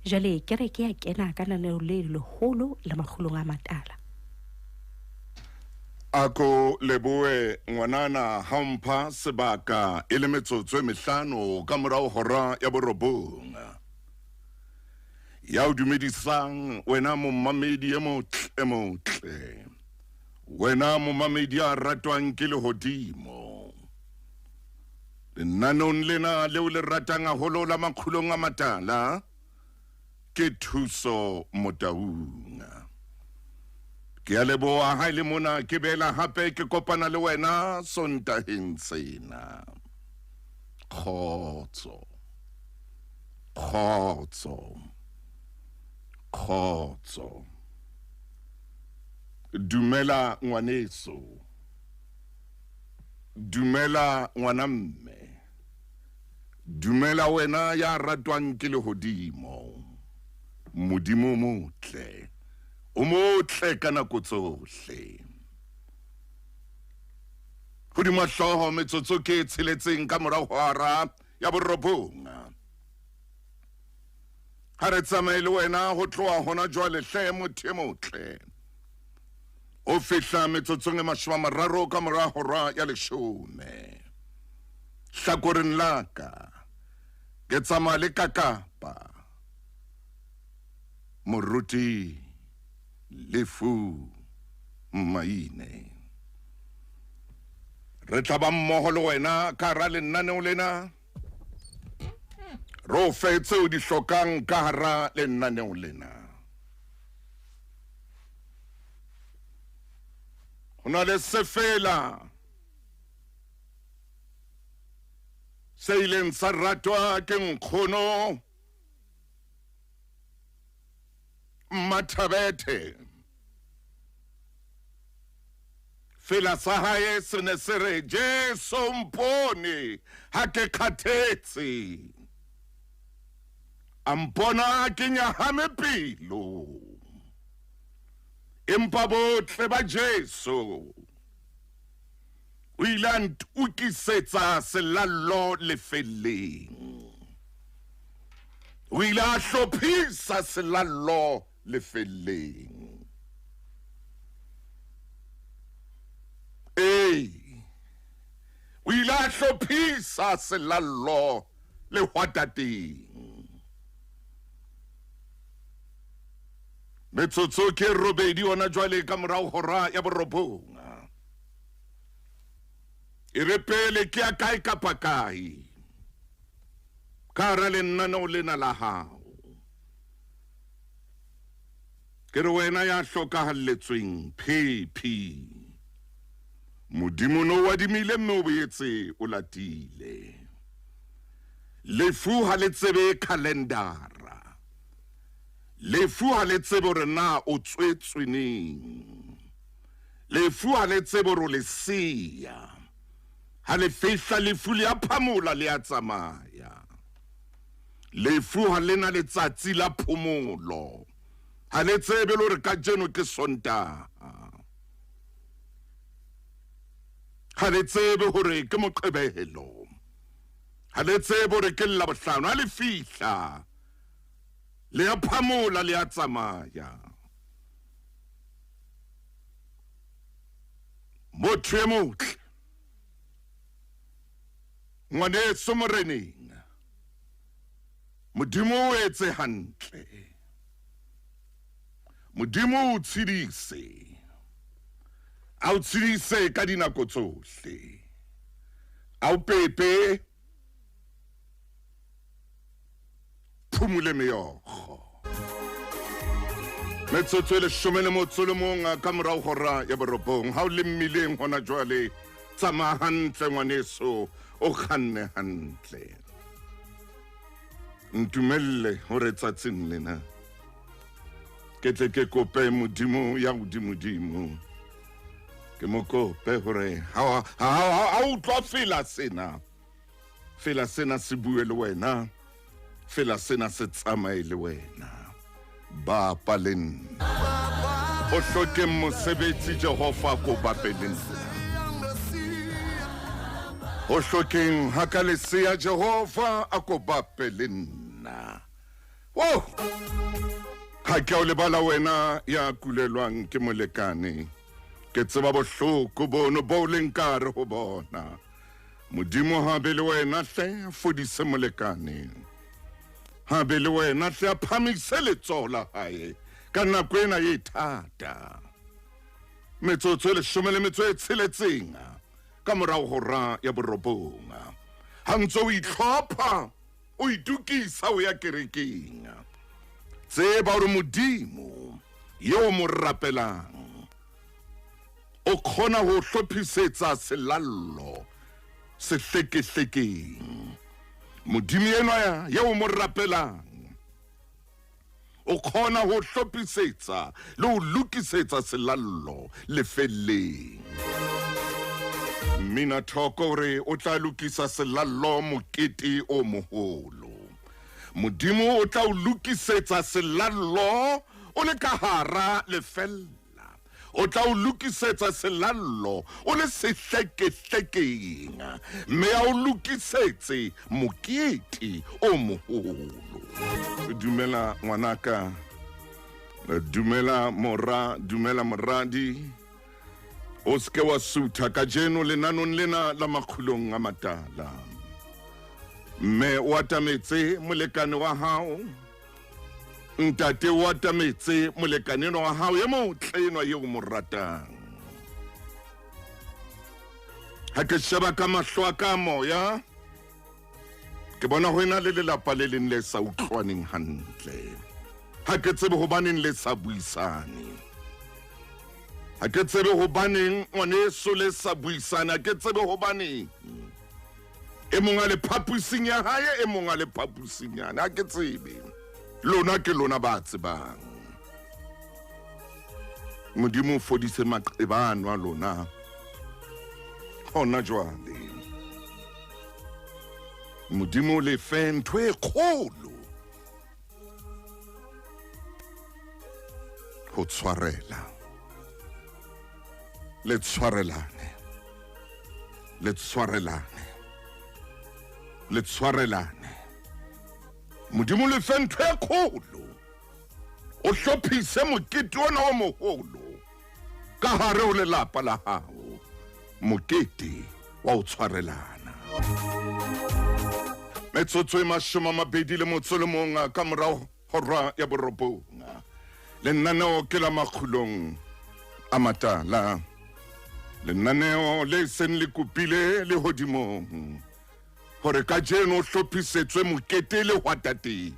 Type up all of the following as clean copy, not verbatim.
Jale ke re ke ya kena ka naneo le leholo la Makgulong A Matala. Ako leboe ngwanana hampa sebaka e le metsotso e mehlano ka morao hora ya borobong. Ya o dumedisang wena mommamedi e motle. Wena mommamedi a ratwang ke lehodimo. Lenanong lena leo le ratang haholo la Makgulong A Matala ke Thuso Motaung. Ke a leboha ha ile mona ke bela hape ke kopana le wena sontaheng sena. Khotso. Dumela ngwaneso. Dumela ngwanamme. Dumela wena ya ratwang ke lehodimo. Modimo motle. O motle ka nako tsohle. Hodima hlooho metsotso ke tsheletseng ka morao hora ya borobong. Ha re tsamaye le wena ho tloha hona jwale hle motho e motle. O fihla metsotsong e 30 ka morao hora ya 10. Hlakoreng la ka ke tsamaya le kakapa. Moruti lefu maine. Re tla ba mmoho le wena ka hara lenaneo lena. Ro fetse o di hlokang ka hara lenaneo lena. Hona le sefela se ileng sa ratwa ke nkgono Mathabete. Fela sa hae se ne se re Jesu mpone ha ke kgathetse. Ampona ke nyahame pelo. Empa botle ba Jesu o ile a ntukisetsa selalo lefeleng. O ile a hlophisa selalo lefeleng. O ile a hlophisa selalo lehwatateng. Metsotso ke robedi ona jwale ka morao hora ya borobong. E re pele ke a kae kapa kae. Ka hara lenaneo lena la hao. Ke re wena ya hlokahalletsweng phephi. Modimo no wadimile mme o boetse o latile. Lefu ha le tsebe kalendara. Lefu ha le tsebe hore na o tswetswe neng. Lefu ha le tsebe hore o le siya. Ha le fihla lefu le a phamola le a tsamaya. Lefu ha le na letsatsi la phomolo. Ha le tsebe le hore kajeno ke Sontaha. Ha le tsebe hore ke Moqebelo. Ha le tsebe hore ke Labohlano. Ha le fihla le a phamola le a tsamaya. Motho e motle. Ngwaneso moreneng. Modimo o etse hantle. Modimo o tshedise. A o tshedise ka dinako tsohle. A o pepe. Phumule meokgo. Metsotso e 11 ka morao hora ya borobong. Ha o le mmileng hona jwale. Tsamaya hantle ngwaneso. O kganne hantle. Ntumelle hore tsatsing lena. Ke tle ke kope Modimo ya hodimo. Ke mo kope hore ha utlwa fela sena. Fela sena se bue le wena. Fela sena se tsamaye le wena. Ba palen. O hloke mosebetsi Jehova ko bapeleng. O hlokeng ha ka lesea Jehova a ko bapeleng. Wow! Ha ke o lebala wena ya kulelwang ke molekane ke tseba bohloko bono bo leng kare ho bona modimo ha be le wena hle fodise molekane ha be le wena hle a phamise letsoho la hae ka nako ena e thata metsotso le 16 ka morao hora ya borobonga ha ntse o itlhopha o itukisa o ya kerekeng tseba hore modimo yo mo rapelang o khona ho hlophisetsa selallo se hleke-hlekeng modimo enwa yo mo rapelang o khona ho hlophisetsa le ho lokisetsa selallo lefelleng mina thoko re o tla lokisa selallo mokete o moholo modimo o tla o lokisetsa selallo o le ka hara lefella o tla o lokisetsa selallo o le sehleke-hlekeng mme a o lokisetse mokete o moholo dumela ngwanaka dumela moradi o ske wa sutha ka jeno lenanong lena la Makgulong A Matala mme o atametse molekane wa hao ntate o atametse molekane wa hao ya motle enwa eo mo ratang ha ke sheba ka mahlo a ka moya ke bona ho ena le lelapa le leng le sa utlwaneng hantle ha ke tsebe hobaneng le sa buisane ha ke tsebe hobaneng ngwaneso le sa buisane ha ke tsebe hobaneng e mong a le phapusing ya hae e mong a le phapusing yana ha ke tsebe lona ke lona ba tsebang modimo o fodise maqebano a lona hona jwale modimo le fe ntho e kgolo ho tshwarela le tshwarelane modimo le fe ntho e kgolo o hlophise mokete ona o moholo ka hare ho lelapa la hao mokete wa ho tshwarelana metsotso e 21 ka morao hora ya borobonga lenaneo ke la Makgulong A Matala lenaneo le seng le kopile le hodimong hore ka jeno o hlophisetswe mokete le hwatateng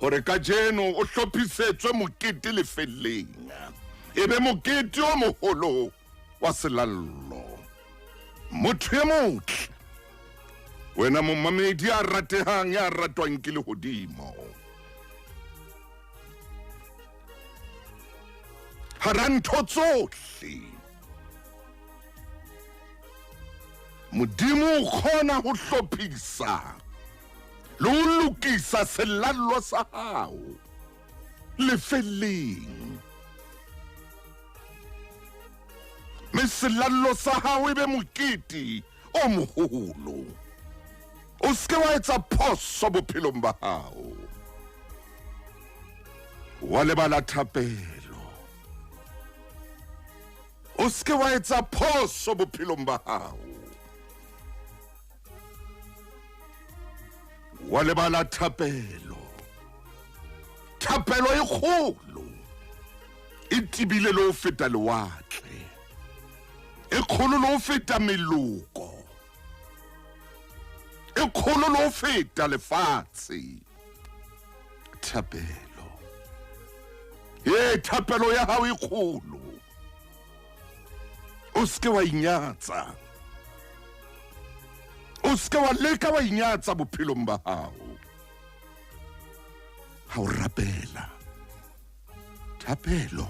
hore ka jeno o hlophisetswe mokete le felleng ebe mokete o moholo wa selallo motho e motle wena momamedi a ratehang ya ratwang ke lehodimo hara ntho tsohle modimo o khona ho hlophisa le ho lokisa selallo sa hao lefelleng mme selallo sa hao ebe mokete o moholo o ske wa etsa phoso bophelong ba hao wa lebala thapelo o ske wa etsa phoso bophelong ba hao wa lebala thapelo e kgolo e tibile le ho feta lewatle e kgolo le ho feta meloko e kgolo le ho feta lefatshe thapelo thapelo ya hao e kgolo o ske wa inyatsa o ske wa leka wa inyatsa bophelong ba hao ha o rapela thapelo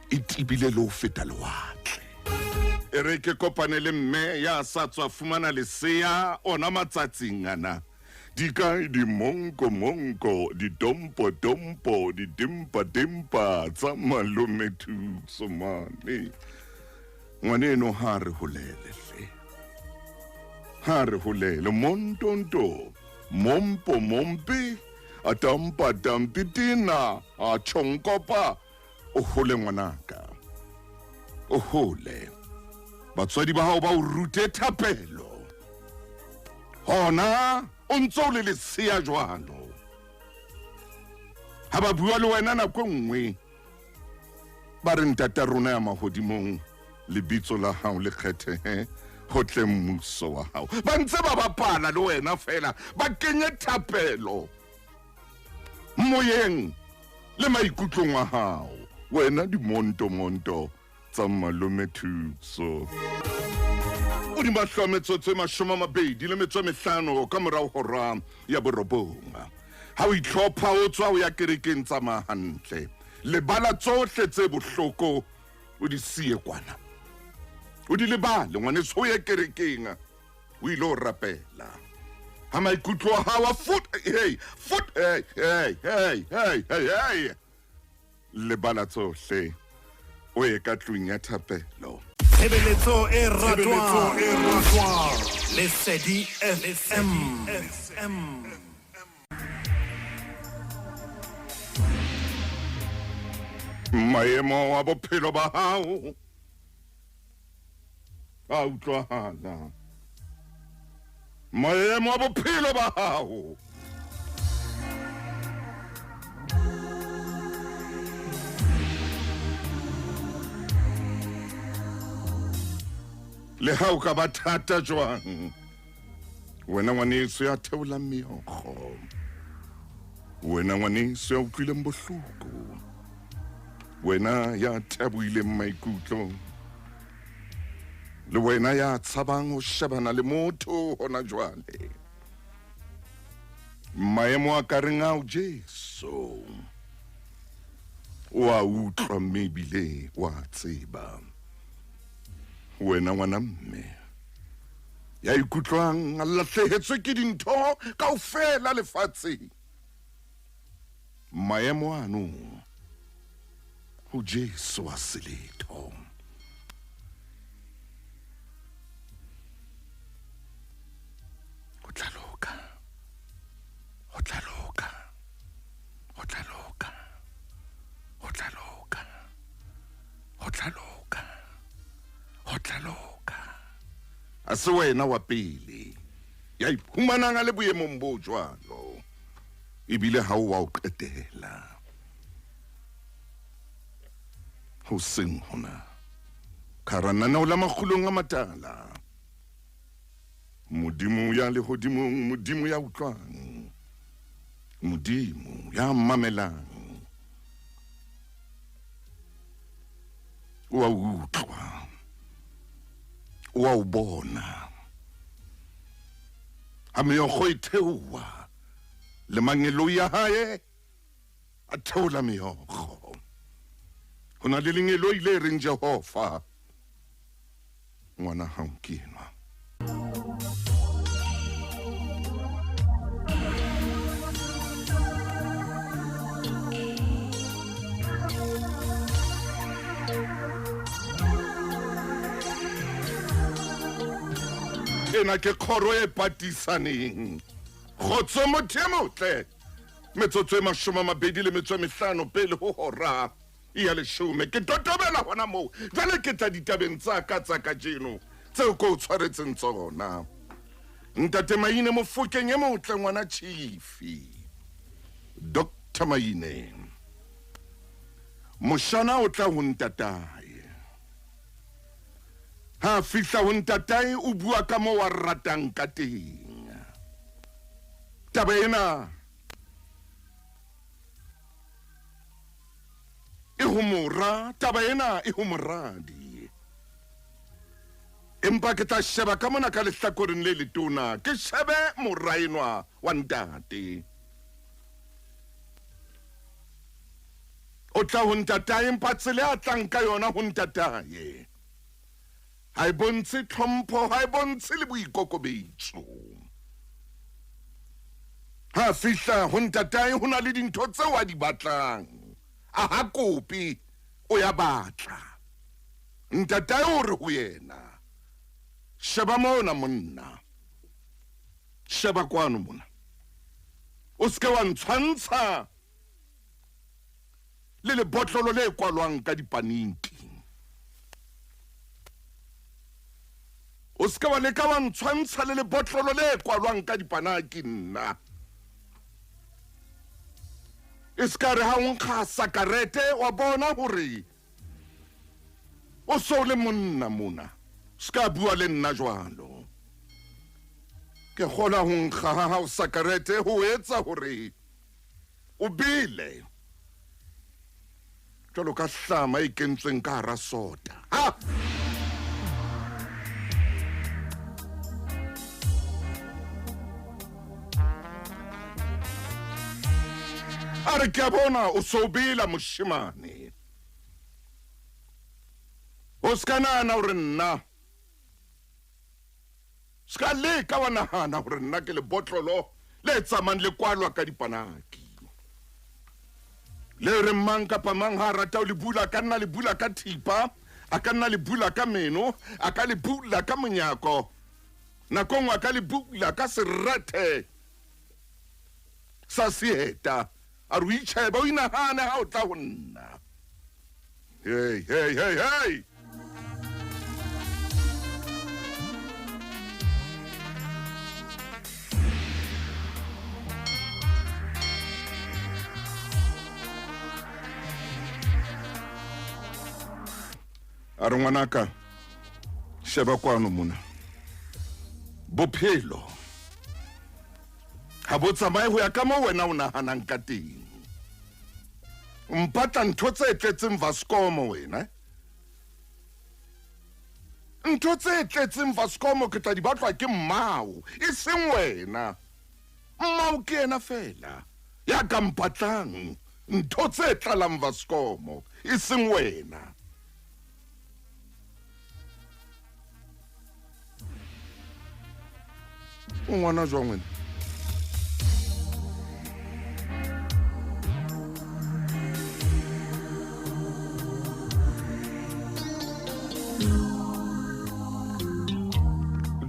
e tibile le ho feta lewatle e re ke kopane le mme ya sa tswa fumana lesea ona matsatsing ana di kae di monko di dompo di dimpa tsa malome Thuso mane ngwaneno ha re holele hle ha re holele montonto mompo mompe Atampa tampitina, a chonkopa, o hole ngwanaka. O hole. Batswadi ba hao ba o rute thapelo. Hona, o ntso le lesea jwalo. Ha ba bua le wena nako nngwe. Ba re ntate rona ya mahodimong, lebitso la hao le kgethe ho tle mmuso wa hao. Ba ntse ba bapala le wena fela, ba kenye thapelo moyeng le maikutlong wa hao. Wena di monto tsa malome Thuso. O di mahlometsotse 25 ka morao hora ya borobonga. Ha o itlhopha o tswa o ya kerekeng tsa mahantle. Lebala tsohle tse bohloko o di siye kwana. O di lebale ngwaneso o ye kerekeng o ilo rapela. Ha maikutlo a hao hey. Lebala tsohle o ye ka tlung ya thapelo. Tshebeletso e ratwang Lesedi FM. Maemo a bophelo ba hao a utlwahala. Maemo a bophelo ba hao le ha o ka ba thata jwang, wena ngwaneso ya theola meokgo. Wena ngwaneso ya utlwileng bohloko. Wena ya thabuile maikutlo. Le wena ya tshabang ho shebana le motho hona jwale. Maemo a ka reng ao Jesu wa utlwa mebile wa tseba. Wena ngwana mme ya ikutlwang a lahlehetswe ke dintho kaofela lefatsheng. Maemo ano ho Jesu wa seletho. Ho tlaloka. A se wena wa pele ya iphumanang le boemong bo jwalo. Ebile ha o wa o qetela. Ho seng hona karanana o la Makgulong A Matala. Modimo ya lehodimong, modimo ya utlwang, modimo ya mamelang. Wa utlwa, wa ubona. A meokgo e theoha, le mangelo ya hae a theola meokgo. Ho na le lengelo ile reng Jehova, ngwana hao ke enwa. Ena ke khoro e patisaneng. Khotso motho e motle. Metsotso e 25 pele ho hora ya 10. Ke totobela hona moo. Jwale ke tla ditabeng tsa ka kajeno tseo ko tshwaretseng tsona. Ntate Maine Mofokeng e motle ngwana Chief Dr. Maine. Moshana o tla ho ntatae. Ha fihla ho ntatae o bua ka mo wa ratang ka teng. Taba ena e humora, taba ena e humoradi. Empa ke tla sheba ka mona ka lehlakoreng le letona, ke shebe moraenwa wa ntate. O tla ho ntatae empa tsela a tlang ka yona ho ntatae. Ha e bontshe tlhompho, ha e bontshe le boikokobetso. Ha fihla ho ntatae ho na le dintho tseo a di batlang. A ha kopi o ya batla. Ntatae o re ho yena, sheba mona monna, sheba kwano mona. o se ke wa ntshwantsha le lebotlolo le kwalwang ka dipaniki. O se ke wa leka wa ntshwantsha le lebotlolo le kwalwang ka dipanaki nna. E se ka re ha o nkga sakarete wa bona hore o so le monna mona. Se ka bua le nna jwalo. Ke kgona ho nkga ha o sakarete ho etsa hore o bile. Jwalo ka hlama e kentsweng ka hara sota. Ha! Are ke a bona o so bila moshemane. O ska nahana hore nna. Ska leka wa nahana hore nna ke lebotlolo le tsamang le kwalwa ka dipanaki. Le re mang kapa mang ha rata o le bula ka nna le bula ka thipa, a ka nna le bula ka meno, a ka le bula ka monyako. Nako nngwe a ka le bula ka serete sa seeta. A re itjheba o inahane ha o tla ho nna. Hey, hey, hey, hey! A re ngwanaka, sheba kwano mona. Bophelo ha bo tsamaye ho ya ka moo wena o nahanang ka teng. Mpatla ntho tse tletseng Vascomo wena. Ntho tse tletseng Vascomo ke tla di batlwa ke mmao, e seng wena. Mmao ke ena fela ya ka mpatlang ntho tse tlalang Vascomo, e seng wena. Ngwana jwang wena?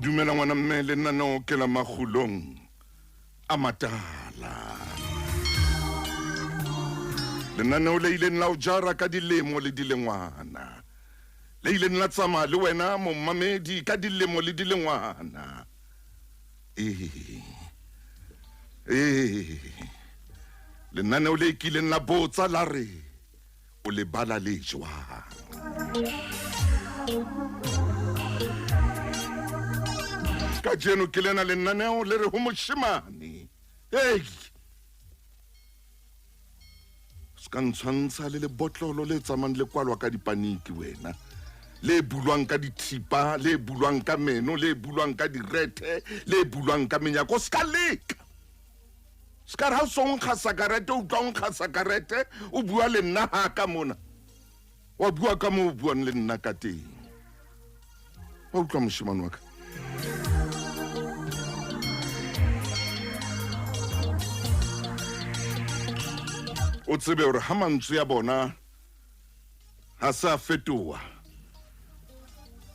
Dumela ngwana mme le nna no ke la Makgulong A Matala. Le nna no le ile nna o jara ka dilemo le dilengwana. Le ile nna tsama le wena mo mamedi ka dilemo le dilengwana. Le nna no le kile nna botsa la re o le bala le jwang. Ka jeno ke lena le nnaneo le re ho moshemane. Hey! Ska ntshwantsha le lebotlolo le tsamang le kwalwa ka dipaniki wena. Le bulwang ka dithipa, le bulwang ka meno, le bulwang ka direte, le bulwang ka menyako. Ska leka! Ska ha o so nkga sakarete, o tla nkga sakarete, o bua le nna ha ka mona. Wa bua ka mo o buang le nna ka teng. Wa utlwa moshemane wa ka. O tsebe hore ha mantswe ya bona ha sa fetoha.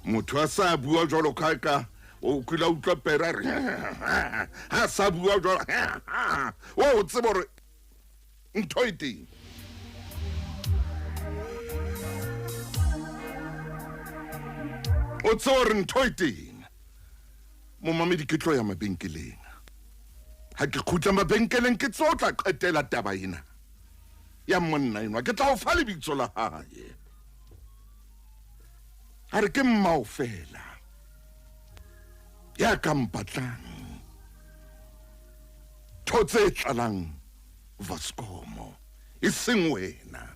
Motho a sa bua jwalo ka o kula utlwa pera ha sa bua jwalo. O tsebe hore ntho e teng. O tsebe hore ntho e teng. Mo mamedi ke tlo ya mabenkeleng. Ha ke khutla mabenkeleng ke tsotla qetela taba ena. Ya monna enwa ke tla o fa lebitso la hae. A re ke mmao fela ya ka mpatlang tse tlalang Vascomo, e seng wena.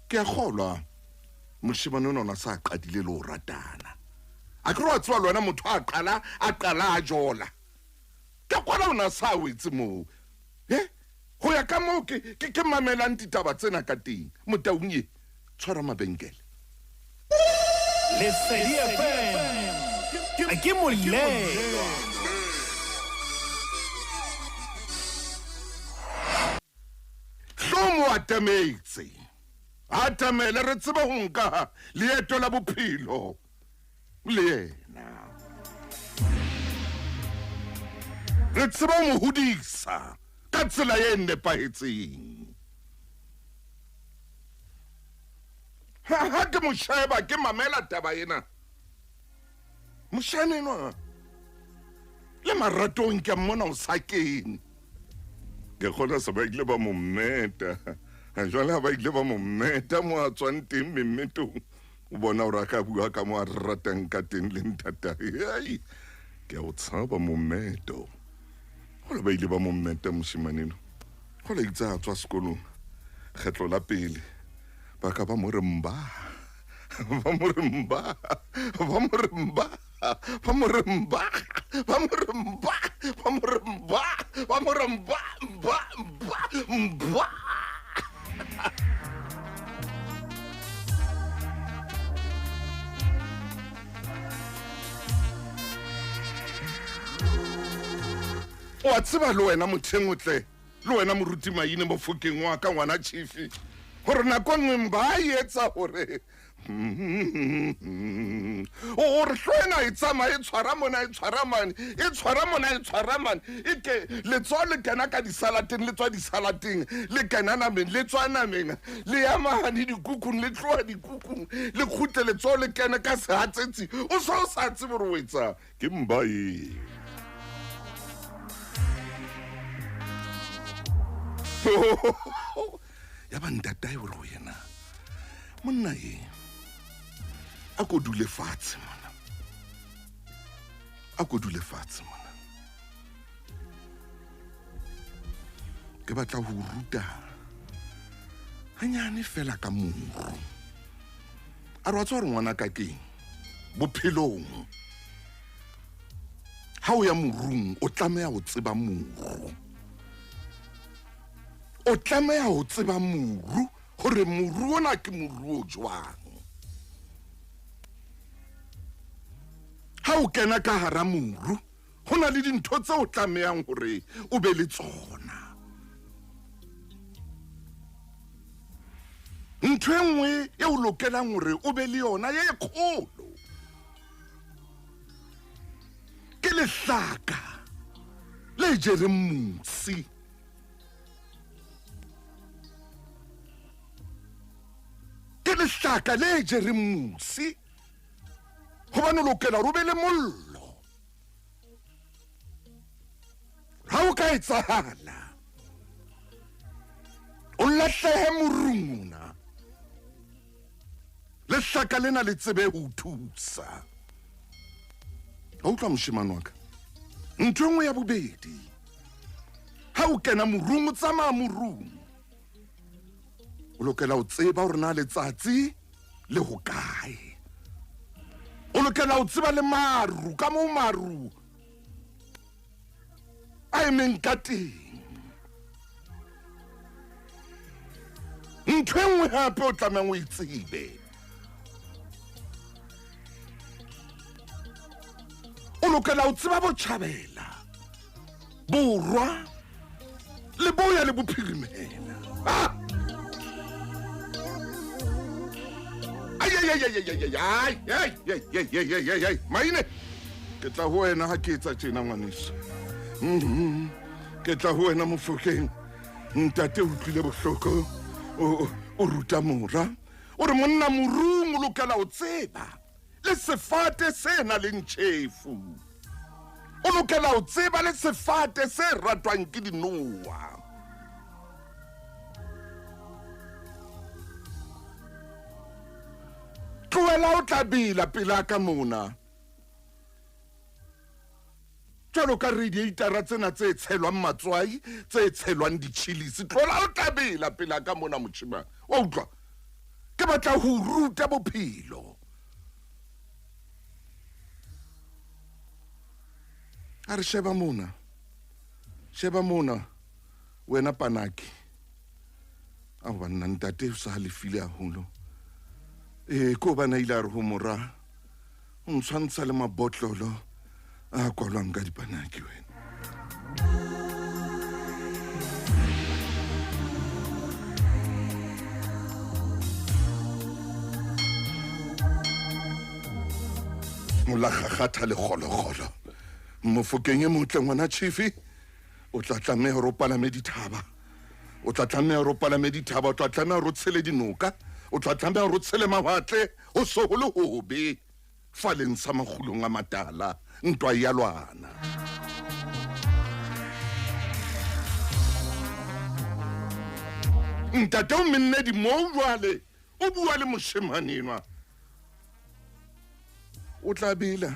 Ke a kgolwa moshemane ona sa qadile le o ratana. A ke re wa tswa lona motho a qala a jola. Ke kwala ona sa wetse moo. Ho ya ka moo ke mamelang ditaba tsena ka teng. Motaung ye tshwara mabenkele. Lesedi FM. A ke molelo. Hlomo atametse. Atamele re tseba ho nka leeto la bophelo le yena. re tseba mo hodisa ka tsela e nepahetseng. Ha ke mo sheba ke mamela taba ena. Moshane no. Le maratong ke mmona o sakeng. Ke khona sa ba ile ba mo meta. Jwale ba ile ba mo meta mo a tswang teng memmetong. O bona o raka bua ka mo a ratang ka teng le ntata. Ai. Ke o tsaba mo meto. Ho ba ile ba mo meta moshimaneno. Ho le itsa tswa sekolong. Kgetlo la pele. Ba ka ba mo re mba. Ba mo re mba. Ba mo re mba. Ba mo re mba. Ba mo re mba. Ba mo re mba. Ba mo re mba. Mba. Mba. Wa tseba le wena mothengwotle le wena moruti maine mo fokeng wa ka ngwana chief hore nako nngwe mba etsa hore o re hlwena e tsama e tshwara mona e tshwara mane e tshwara mona e tshwara mane e ke le tswa le kana ka disalateng le tswa disalateng le kana nameng le tswa nameng le ya mahani dikukung le tloa dikukung le khutle le tswa le kana ka sehatsetsi o sa tsebe re o etsa ke mba e. Ya ba ntata e hore yena monna e a ko dule fatshe mona a ko dule fatshe mona ke batla ho ruta hanyane fela ka moro a re wa tswa re ngwana ka keng bophelong ha o ya morung o tlameha ho tseba moro. O tlameha ho tseba moru hore moru ona ke moru o jwang. Ha o kena ka hara moru hona le dintho tse o tlamehang hore o be le tsona. Ntho engwe e o lokelang hore o be le yona ye kgolo ke lehlaka le jereng musi. Lehlaka le jereng musi hobane o lokela hore o be le mollo. Ha o ka etsahala o lahlehe morunguna lehlaka lena le tsebe ho thusa. Ha o tla moshemane wa ka ntho engwe ya bobedi ha o kena morung o tsamaya morung o lokela o tseba hore na letsatsi le hokae. O lokela o tseba le maru ka mo maru a emeng ka teng. Ntho engwe hape o tlamehang o itsebe o lokela o tseba botjhabela borwa le boya le bophirimela. Ai maine ke tla ho wena ha ke etsa tjena ngwaneso. Ke tla ho wena mofokeng ntate o tlile bohloko o ruta mora o re monna morung o lokela o tseba le sefate se na le ntjhefu. O lokela o tseba le sefate se ratwang ke dinoa. Tloela o tla bila pela ka mona. Jwalo ka radiatara tsena tse tshelwang matswai tse tshelwang di-chilisi. Tloela o tla bila pela ka mona motjhimane. Wa utlwa? Ke batla ho ruta bophelo. A re sheba mona. Sheba mona. Wena panaki. A banna ntate o sa halefile haholo. Ko bana ile a re ho mora o ntshwantsha le mabotlolo a kwalwang ka dipanaki wena. Mola gagatha le kgolokgolo mofokeng e motle ngwana chief o tla tlameha hore o palame dithaba o tla tlameha hore o palame dithaba o tla tlameha hore o tshele dinoka o tla tlameha hore o tshele mawatle o so go le hobe faleng sa Makgulong A Matala ntwa ya lwana. Ntate o mennedi mo jwale o bua le moshemanenwa o tla bila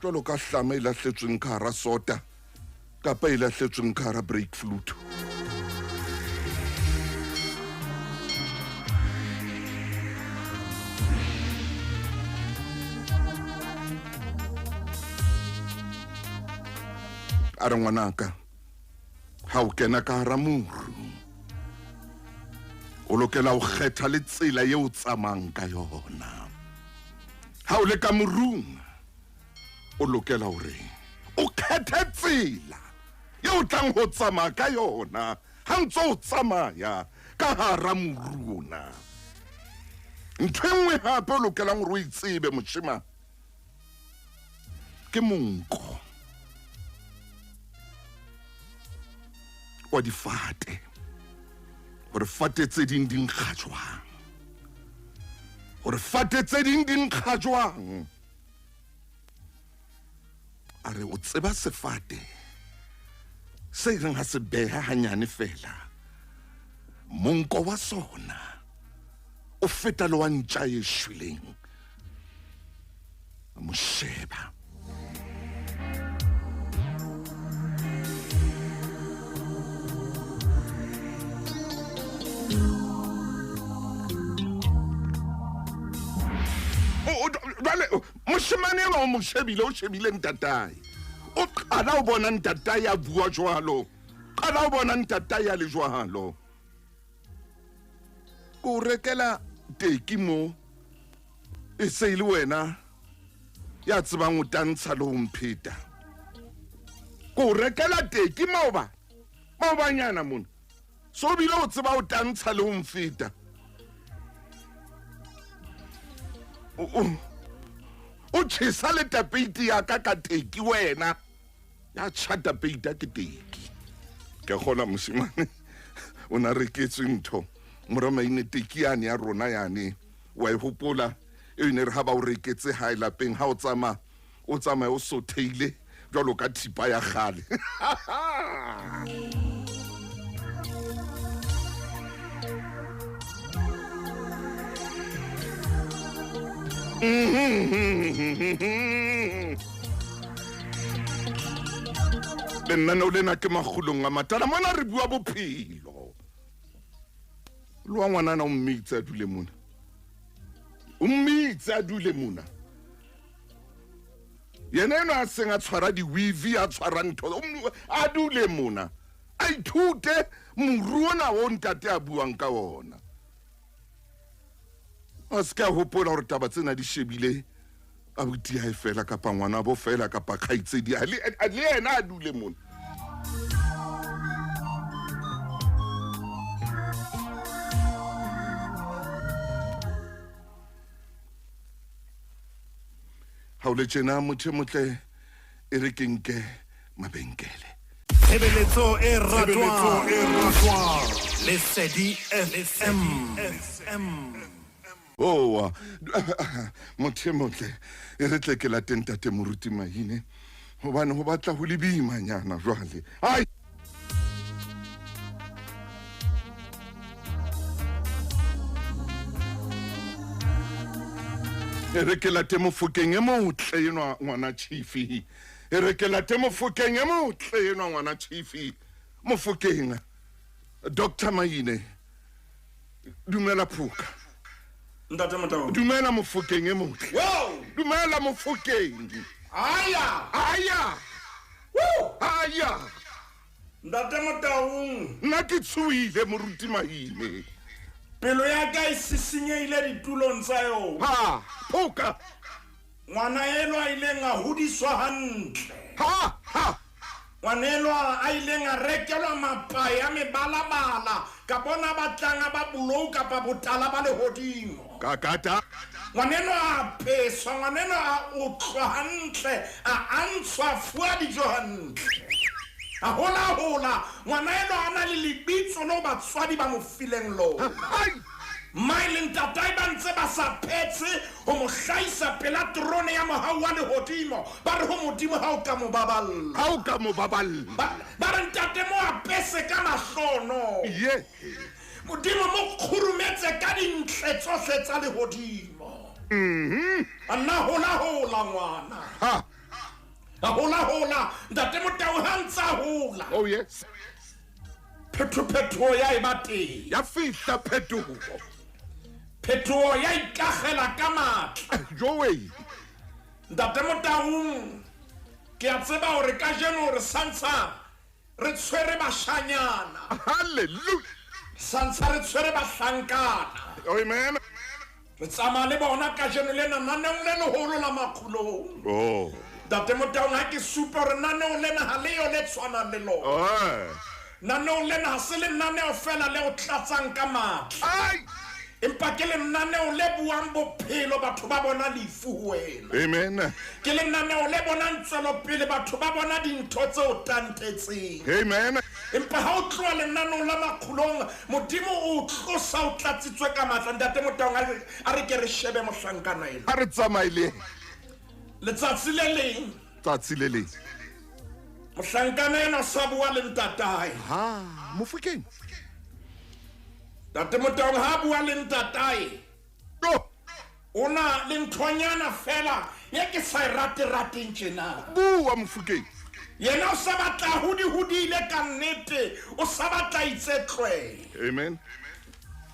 jwalo ka hlama e lahletsweng ka hara sota kapa e lahletsweng ka hara break flute. A re ngwanaka ha o kena ka hara muru o lokela ho kgetha le tsela eo o tsamayang ka yona. Ha o le ka morung o lokela hore o kgethe tsela eo tlang ho tsamaya ka yona ha ntse o tsamaya ka hara moruna. Ntho enngwe hape o lokelang hore o itsebe moshemane ke monko wa difate gore fate tse ding di nkga jwang gore fate tse ding di nkga jwang. A re o tseba sefate se reng ha se beha hanyane fela monko wa sona o feta le wa ntja e shweleng mo sheba. Moshemane o mo shebile ntatae o qala o bona ntatae a bua jwalo qala o bona ntatae a le jwalo ko rekela teki mo e se ile wena ya tsebang o tantsha le ho mpheta ko rekela teki maobanyana mona so bile o tseba o tantsha le ho mfeta o tshisa le tapeiti ya ka teki wena ya tshata peita ke teki ke gona mosimane o na reketse ntho mora maine teki yane ya rona yane wa e hopola e ne re ha ba o reketse ha e lapeng ha o tsama o sotheile jwalo ka thipa ya gale. Le nna o lena ke Makgulong A Matala mona re bua bophelo lo wa ngwanana o mmitsa dule mona yena eno a seng a tshwara di-weave a tshwara ntho a dule mona a ithute moruo na o ntate a buang ka ona a se ka hopola hore taba tsena di shebile abuti ha e fela kapa ngwana bo fela kapa khaitsedi le yena a dule mona. Ha o le tjena motho motle e re ke nke mabenkele Tshebeletso e ratwang Lesedi FM. Oh, motho motle e re tle ke la Ntate moruti mahine hobane ho batla ho le boimanyana jwale ai e re ke la Mofokeng e motle enwa ngwana chifi e re ke la Mofokeng e motle enwa ngwana chifi Mofokeng Dr. Mahine dumela phuka. Ntate Motaung. Dumela Mofokeng e motle. Wow! Dumela Mofokeng. Aya! Woo! Aya! Ntate Motaung. Nna ke tshuile moruti mahine. Pelo ya ka e sisinyehile ditulong tsa yona. Ha! Phuka! Ngwana eno a ileng a hodiswa hantle. Ha! Ngwanelwa a ileng a rekelwa mapaya mebalabala ka bona batlanga ba bulou kapa botala ba lehodimo. Kakata. Ngwaneno a peswa, ngwaneno a utlwa hantle, a antshwa fuwa dijo hantle. a hola ngwana eno a na le lebitso lo batswadi ba mo fileng lona maileng tatai ba ntse ba sa phetse ho mo hlaisa pela trone ya mohau wa lehodimo ba re ho modimo ha o ka mo baballa ba re ntate mo apese ka mahlono modimo mo khurumetse ka dintle tsohle tsa lehodimo anna hola ngwana a hola ntate Motaung ha ntsa hola oh yes phetho ya ibate ya fihla phetoho ya ikagela ka matla jowe ntate Motaung ke a tseba hore ka jeno re santsha re tshwere bashanyana hallelujah santsha re tshwere bahlankana amen re tsamaya le bona ka jeno lena naneng le leholo la Makgulong oh ntate Motaung ha ke supa hore naneng lena ha le yo le tshwana le lona naneng lena ha se le naneng fela le o tlatsang ka matla empa ke le naneng le buang bophelo batho ba bona lefu ho wena amen ke le naneng le bona ntswelopele batho ba bona dintho tse o tantetseng amen empa ha o tloa le naneng la Makgulong modimo o tlosa o tlatsitswe ka matla ntate Motaung a re ke re shebe mohlankana ena a re tsamaile letsatsi le leng mohlankana ena sa bua le ntatae Mofokeng ntate Motaung ha bua le ntatae ona le nthonyana fela ye ke sa rate tjena bua Mofokeng yena o sa batla hudile ka nnete o sa batla itsetlwe amen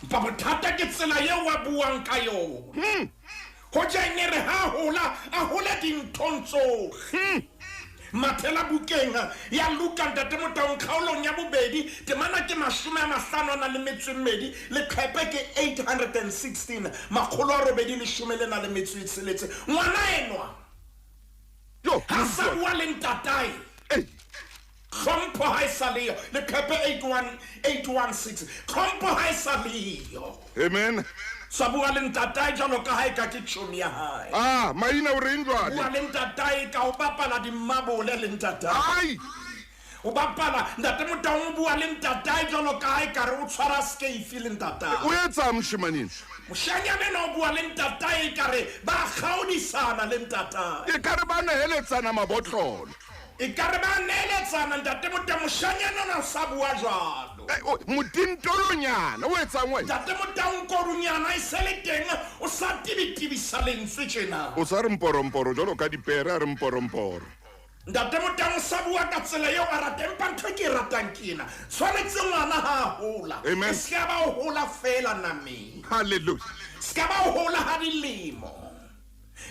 ba bothata ke tsela ye wa buang ka yona ho jane re ha hola dinthong tsohle Mathela bukeng ya Luka ntate Motaung kgaolong ya bobedi temana ke 52 le qhepe ke 816 816 ngwana enwa ha sa bua le ntatae Khompo ha isaleyo le qhepe 816 Khompo ha isaleyo amen sabua le ntatae jalo ka ha ka ke tšhomi ya hae maina o reng jwale bua le ntatae ka o bapala dimabole le ntatae o bapala ntate Motaung bua le ntatae jalo ka ha ka re o tshwara skeifi le ntatae o etsa moshmaneng moshanyana no bua le ntatae ka re ba kgaodisana le ntatae e ka re ba neheletsana mabotlolo e ka re ba neheletsana ntate Motaung moshanyana na sa bua jwalo modintolonyana o etsang wena ntate Motaung korunyana e sele teng o sa tibitibisa lentswe tjena o sa re mporomporo jalo ka dipere a re mporomporo ntate Motaung sa bua ka tsela eo a ratang pa ntho ke ratang kena tshwanetse ngwana ha hola amen se ka ba o hola fela name hallelujah se ka ba o hola ha dilemo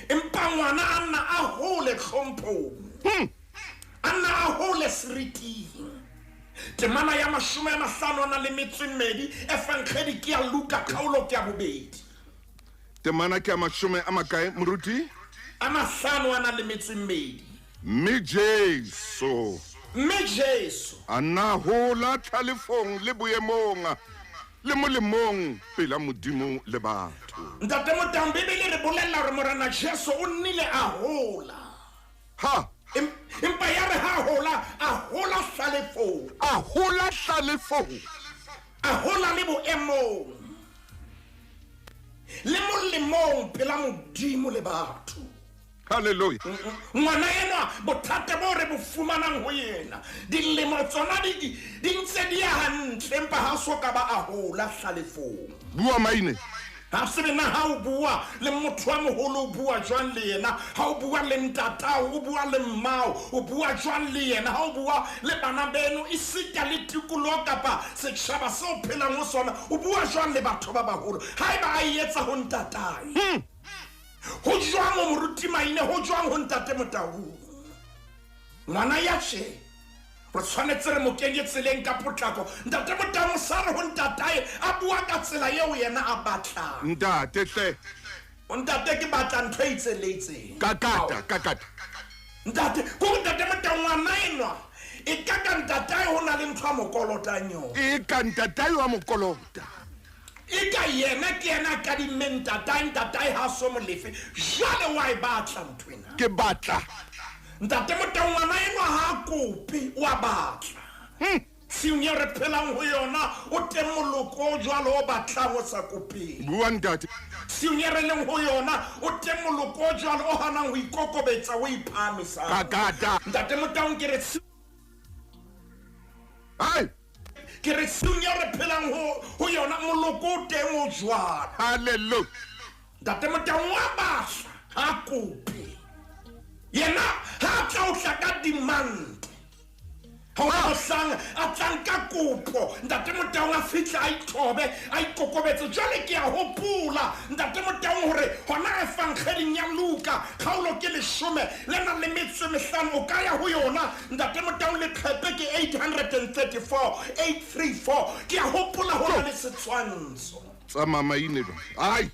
empa ngwana a nna a hole tlhomphong anna a hole seriting temana ya 52 e fankgedi ke ya Luka kgaolo ke ya bobedi temana ke ya 50 a makae moruti a 52 mme Jesu a nna hola tlhalefong le boemong le molemong pela modimo le batho ntate Motaung Bibele re bolella hore morena Jesu o nnile a hola empa ya re ha hola a hola le boemong le molemong pela modimo le batho hallelujah ngwana ena bothata bo re bo fumanang ho yena dilemo tsona di ntse di ya hantle empa ha so ka ba a hola hlalefong bua maine ha se bena ha o bua le motho wa moholo o bua jwang le yena ha o bua le ntatao o bua le mmao o bua jwang le yena ha o bua le bana beno e sita le tikoloho kapa setjhaba se o phelang ho sona o bua jwang le batho ba baholo ha eba a etsa ho ntatae ho jwang o moruti maine ho jwang ho ntate Motaung ngwana ya tjhe re tshwanetse re mo kenye tseleng ka potlako ntate Motaung sa re ho ntatae a bua ka tsela eo yena a batlang ntate hle ntate ke batla ntho e itseleitseng kakata ntate ko ntate Motaung ngwana enwa e ka ntatae ho na le ntho a mokolotang yona e ka ntatae wa mokolota e ka yena ke yena ka di mentatae ha so molefe jwale wa e batla ntwena ke batla Ntate Motaung ngwana enwa ha kope wa batla. Siunya re phelang ho yona o teng moloko o jwalo o batlang o sa kopeng. Bua ntate. Siunya re leng ho yona o teng moloko o jwalo o hanang ho ikokobetsa o iphamisa. Kakata. Ntate Motaung ke re Hai. ke re siunya re phelang ho yona moloko o teng o jwalo. Hallelujah. Ntate Motaung wa batla ha kope. Yena ha tla o hlaka demand. Ha o sang a tlanka kopo. Ntate Motaung a fitla a ithobe a ikokobetse jwale ke a hopola. Ntate Motaung hore hona e fankgeleng ya Luka kgaolo ke 10 le na le metso e 5 o ka ya ho yona. Ntate Motaung le qhepe ke 834 ke a hopola hona le setshwantsho Tsa mama ine ba. Hai.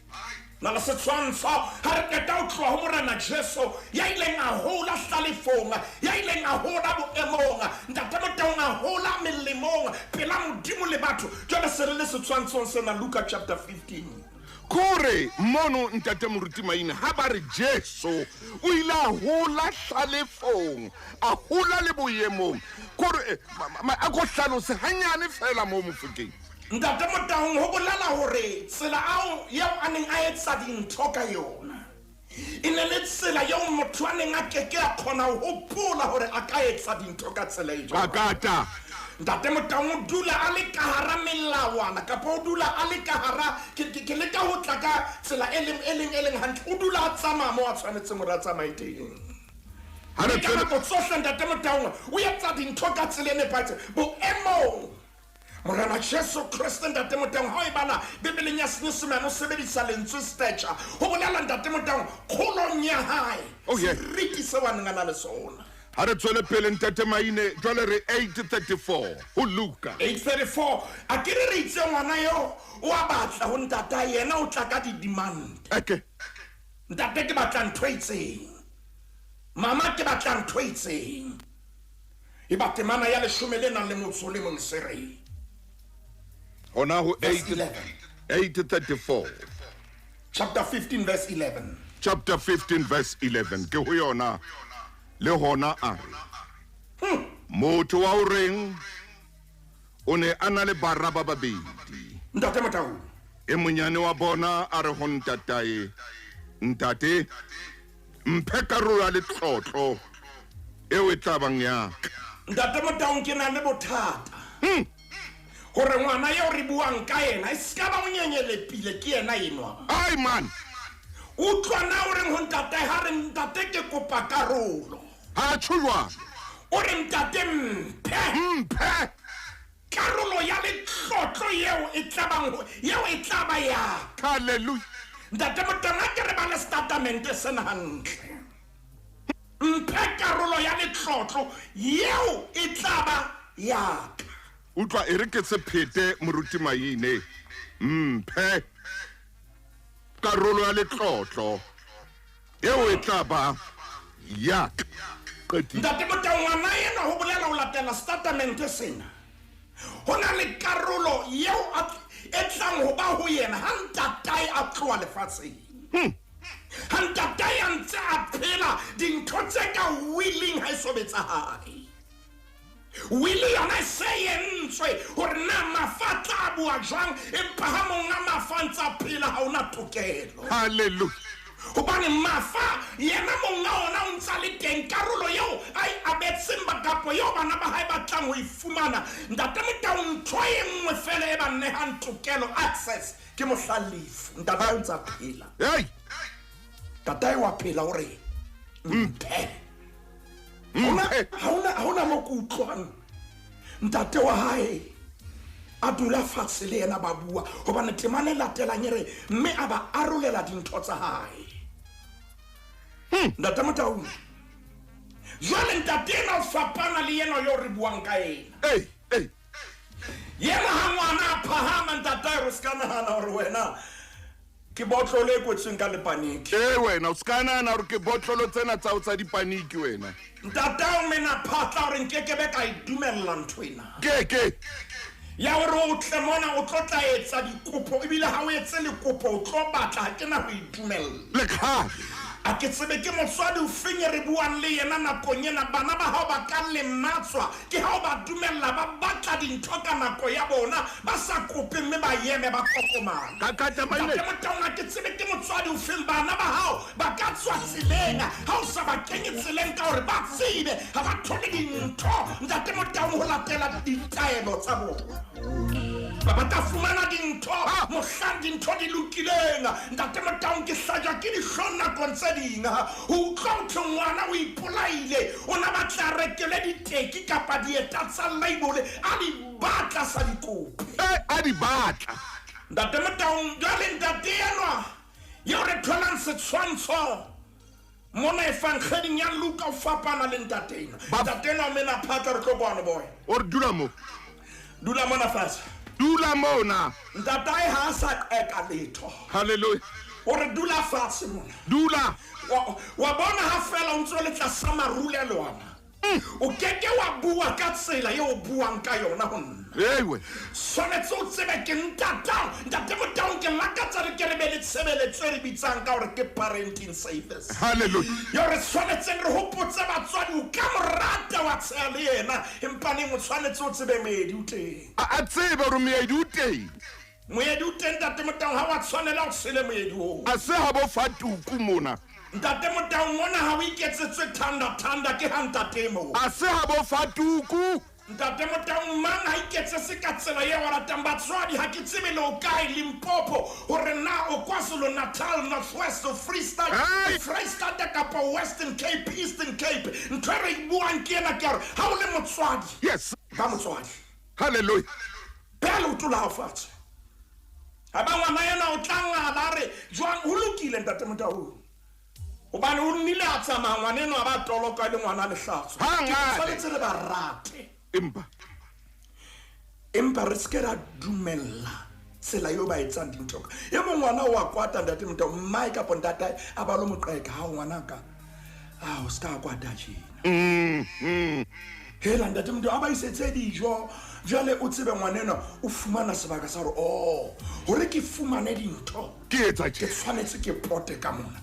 na le setshwantsho ha re keta ho tloha ho morena Jesu ya ileng a hola hlalefong ya ileng a hola boemong Ntate Motaung a hola melemong pela modimo le batho jwale se re le setshwantshong sena Luka chapter 15. Kore mono ntate moruti maina ha ba re Jesu o ile a hola hlalefong a hola le boemong kore a go hlalose hanyane fela mo mofokeng. Ntate Motaung ho bolala hore tsela ao ya a neng a etsa dintho ka yona e ne le tsela ya motho a neng a keke a kgona ho hopola hore a ka etsa dintho ka tsela e jwalo. Kakata. Ntate Motaung o dula a le ka hara melawana kapa o dula a le ka hara ke le ka ho tla ka tsela e leng hantle o dula a tsamaya mo a tshwanetseng hore a tsamaye teng. Ha re Ka nako tsohle Ntate Motaung o etsa dintho ka tsela e nepahetseng boemong morena Jesu Kriste. Ntate Motaung ha e bala Bibeleng ya Senyesemane o sebedisa lentswe stature ho bolela Ntate Motaung kgolong ya hae. Oh, yeah. Seriti se wa nna le sona. ha re tswele pele ntate maine jwale re 834 ho Luka 834 a ke re itse ngwana yo o a batla ho ntata yena o tla ka di demand. okay Ntate ke batla ntho e itseng, mama ke batla ntho e itseng e ba temana ya 10 le nang le motso le mong serei. hona ho Verse 11. 834 Chapter 15 verse 11. chapter 15 verse 11 ke ho yona le hona a re motho wa o reng o ne a na le bara ba babedi. Ntate Motaung E monyane wa bona a re ho ntatae ntate mphe karolo ya letlotlo eo e tlabang ya Ntate Motaung ke na le bothata hore ngwana yo re buang ka ena e ska ba monyenyelepile ke ena enwa. ai man Utlwa na o reng ho ntate ha re ntate ke kopa karolo ha tshulwa o re ntate mphe karolo ya letlotlo yeo e tlaba ya. hallelujah Ntate Motaung a ke re ba le statement sena hantle mphe karolo ya letlotlo yeo e tlaba ya. utlwa e re ke se phete moruti maine mphe karolo ya letlotlo eo e tlaba ya qeti. Ntate Motaung ngwana ena ho bolela ho latela statement sena ho na le karolo yeo e tlang ho ba ho yena ha ntatae a tloha lefatsheng. Ha ntatae a ntse a phela dintho tse ka willing ha e sobetsa hae. Willy yona se yentswe hore na mafatla a bua jwang empa ha monga mafa a phela ha ona tokelo. hallelujah Hobane mafa yena monga ona o ntsa le teng karolo yeo ai abetseng bakapo yeo bana ba hae ba tlang ho ifumana. Ntate Motaung ntho e nngwe fela e ba nnehang tokelo access ke mohlalifu. Ntate o ntsa phela. hey Tatae wa phela hore mphe ha ona mo ku utlwang ntate wa hae a dula fatshe le yena ba bua hobane temane latelang ere mme a ba arolela dintho tsa hae. Ntate Motaung jwale ntate ena o fapana le yena yo re buang ka ena. hey Yena ha ngwana a phahama ntate re ska nahana hore wena ke botlolo e kwetsweng ka lepaniki. wena o skana na re ke botlolo tsena tsa o tsa dipaniki wena Ntate o mena phatla hore nkekebe ka idumella ntho ena ke ya hore o tle mona o tlo tla etsa dikopo ebile ha o etse le kopo o tlo batla ha ke na ho idumella. le kha a ke tsebe ke motswadi o fenye re buang le yena nakong ena bana ba hao ba ka lematswa ke hao ba dumella ba batla dintho ka nako ya bona ba sa kope mme ba yeme ba kokomana ke Motaung a ke tsebe ke motswadi o feng bana ba hao ba ka tswa tseleng ha o sa ba kenye tseleng ka hore ba tsebe ha ba thole dintho Ntate Motaung ho latela ditaelo tsa bona ba batla fumana dintho mohlang dintho di lokileng Ntate Motaung ke hlajwa ke dihlong nakong tse ding ho utlwa motho ngwana o ipolaile o na batla rekele diteki kapa dieta tsa label a di batla sa dikopi a di batla Ntate Motaung jwale ntate enwa yo re tholang setshwantsho mona efangheleng ya Luka o fapana le ntate enwa mena phata re tlo bona boy o re dula mona fatshe dula mona ntate ha sa eka letho hallelujah o re dula fatshe mona dula wa bona ha fela o ntse le tla samarulelwana o keke wa bua ka tsela yo buang ka yona ho nna ewe sonetse o tsebe ke Ntate Motaung ke lakatsa re ke re be le tshebeletso re bitsang ka hore ke parenting service hallelujah yo re tshwanetseng re hopotse batswadi o ka morata wa tsaya le yena empaneng o tshwanetse o tsebe moedi o teng a tsebe hore moedi o teng moedi o teng Ntate Motaung ha wa tshwanela ho tshele moedi o a se ha bo fatuku mona Ntate Motaung mona ha o iketsetswe thanda ke ha ntate mo a se ha bo fatuku Ntate Motaung mang ha iketse se ka tsela ye wa ratang batswadi ha ke tsebe le o kae Limpopo hore na o KwaZulu Natal Northwest of Freestyle kapa Western Cape Eastern Cape ntwe re buang ke ena ke re ha o le motswadi yes ba motswadi hallelujah pele o tula ha fatshe ha ba ngwana yena o tlangala re jwang ho lokile Ntate Motaung obane o nnile a tsamaya ngwana eno a ba toloka le ngwana lehlatswa tshwanetse re ba rate empa re ske ra dumella tsela yo ba etsang dintho e mo ngwana wa kwata Ntate Motaung mai ka pontate a ba lo moqeka ha ngwana ka o ska kwata jena hela Ntate Motaung a ba isetse dijo jwale o tsebe ngwana ena o fumana sebaka sa hore ke fumane dintho ke etsa ke tshwanetse ke pote ka mona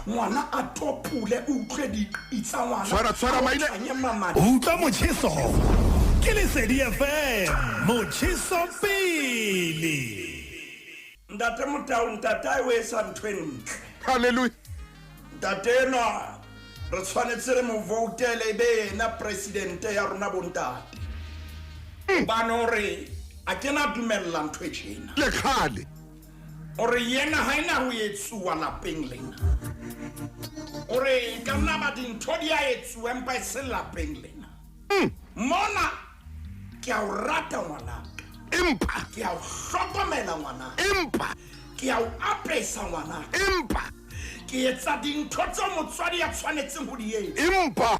ngwana a topule utlwe di itsa ngwana tshwara maile utlwa motjheso ke Lesedi FM motjheso pele Ntate Motaung ntate we sa ntwentle hallelujah ntate no re tshwanetse re mo votele be na president ya rona bontate bana re a kena dumella ntwe tjena le khale ore yena ha ina ho etsuwa lapeng lena ore ka nna ba dintho di a etsuwa empa se lapeng lena mona ke a o rata ngwanaka empa ke a o hlokomela ngwanaka empa ke a o apesa ngwanaka empa ke etsa dintho tse motswadi ya tshwanetseng ho di etsa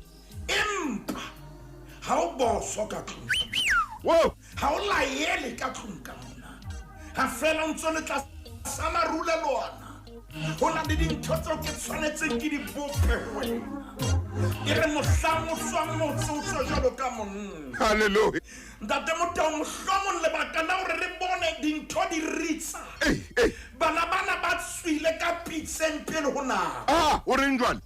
empa ha o boso ka tlung ha o laele ka tlung ka mona ha fela o ntse le tla samarulelwana ho na le dintho tseo ke tshwanetseng ke di bope wena e re mohlang o tswa motse o tswa jalo ka monna hallelujah Ntate Motaung mohlomong lebaka la hore re bone dintho di ritsa bana ba tswile ka pitseng pele ho nako o reng jwale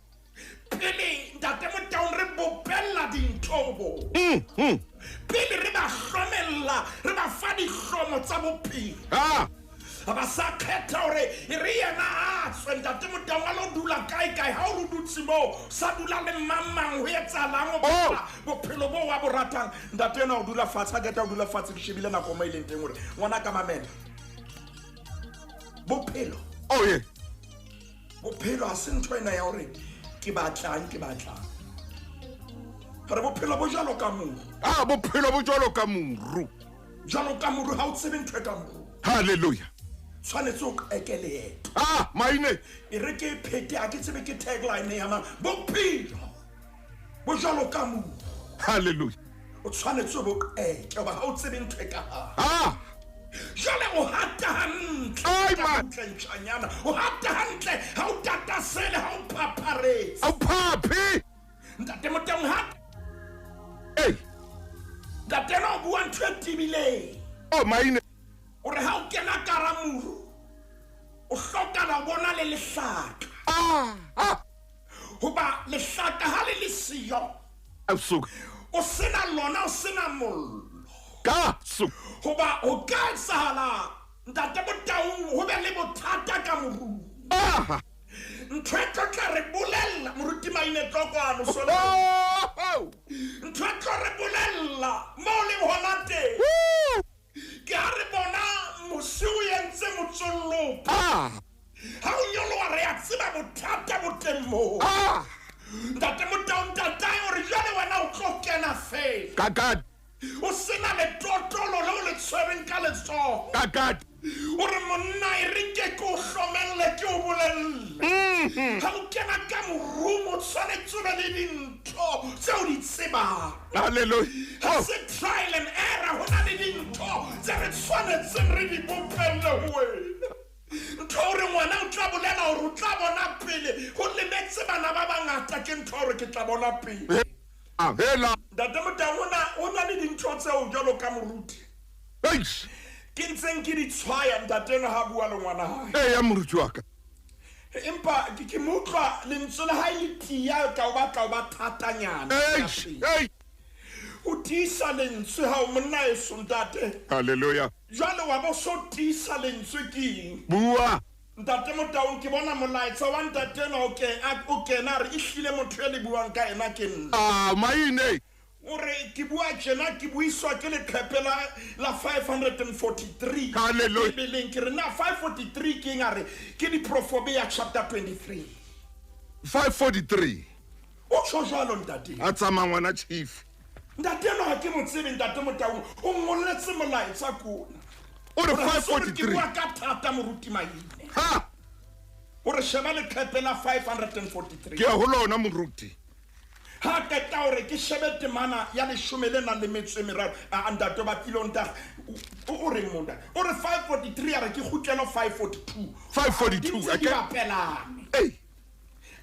pele Ntate Motaung re bopella dintho bo pele re ba hlomella re ba fa dihlomo tsa bophelo ba sa kgetha hore re yena a tswe Ntate Motaung a lo dula kae ha o dutse mo sa dula le mamang ho etsalang o bophelo bo wa boratang ntate ena o dula fatshe ka o dula fatshe ke shebile nako mo ileng teng hore ngwana ka mamela bophelo bophelo a se ntho ena ya hore ke batlang re bophelo bo jalo ka muru bophelo bo jalo ka muru ha o tsebe ntho ka muru hallelujah tshwanetse o ekele yeto maine e re ke phete a ke tsebe ke tagline ya ma bophelo bo jalo ka muru hallelujah o tshwanetse bo ke ba ha o tsebe ntho ka jale o hata hantle ntshanyana o hata hantle ha o tatasele ha o paparetse papi Ntate Motaung ntate no bua ntho e tibileng maine o re ha o kena karamuru o hloka la bona le lehlaka hoba lehlaka ha le siyo Suka. o sena lona o sena mollo Ka suka. hoba o ka etsahala Ntate Motaung ho be le bothata ka moruo Ah. ntho e tlo tla re bolella moruti maine tlokwana sole Oh. ntho e tlo re bolella mo le hona teng Woo. ke ha re bona mosi o entse motsollopo Ah. ha o nyoloha re a tseba bothata bo teng moo Ah. Ntate Motaung tatae o re jwale wena o tlo kena fela Kakat. o sena letotolo leo le tshwereng ka letsogo Kakat. o re monna e re ke o hlomelle ke o bolelle ha o kena ka morumo o tshwanetse o be le dintho tseo di tsebang Hallelujah. ha Oh. se trial and error ho na le dintho tse re tshwanetseng re di bopelle ho wena ntho ore ngwana o tla bolela gore o tla bona pele go lemetse bana ba bangata ke ntho gore ke tla bona pele Ah, hela. Ntate Motaung o na le dintho tseo jalo ka moruti Eish. ke ntseng ke di tshwaya ntateno ha bua le ngwana hae Ya moruti wa ka. empa ke mo utlwa lentswe le ha e tia ka o batla o ba thatanyana Eish. Hey. o tiisa lentswe ha o monna e sontate Hallelujah. jwale wa bo so tiisa lentswe ke eng Bua. Ntate Motaung ke bona molaetsa wa ntateno o kena re ehlile motho e le buang ka ena ke nna Ah, maine. ore ke bua tjena ke buiswa ke leqhepe la 543 Hallelujah. Bibeleng ke re na 543 ke eng a re ke diprofobia chapter 23 543. o tjho jwalo ntate A tsama ngwana chief. ntateno ha ke mo tsebe Ntate Motaung o ngolletse molaetsa kona O re ke 543. bua ka thata moruti maine Ha. o re sheba leqhepe la 543 Ke a ho lona moruti. ha keta hore ke shebe temana ya leshome le nang le metso e meraro a ntate ba kilonta o reng monda o re 543 a re ke kgutlelo 542 542, ke okay. bapelane Hey.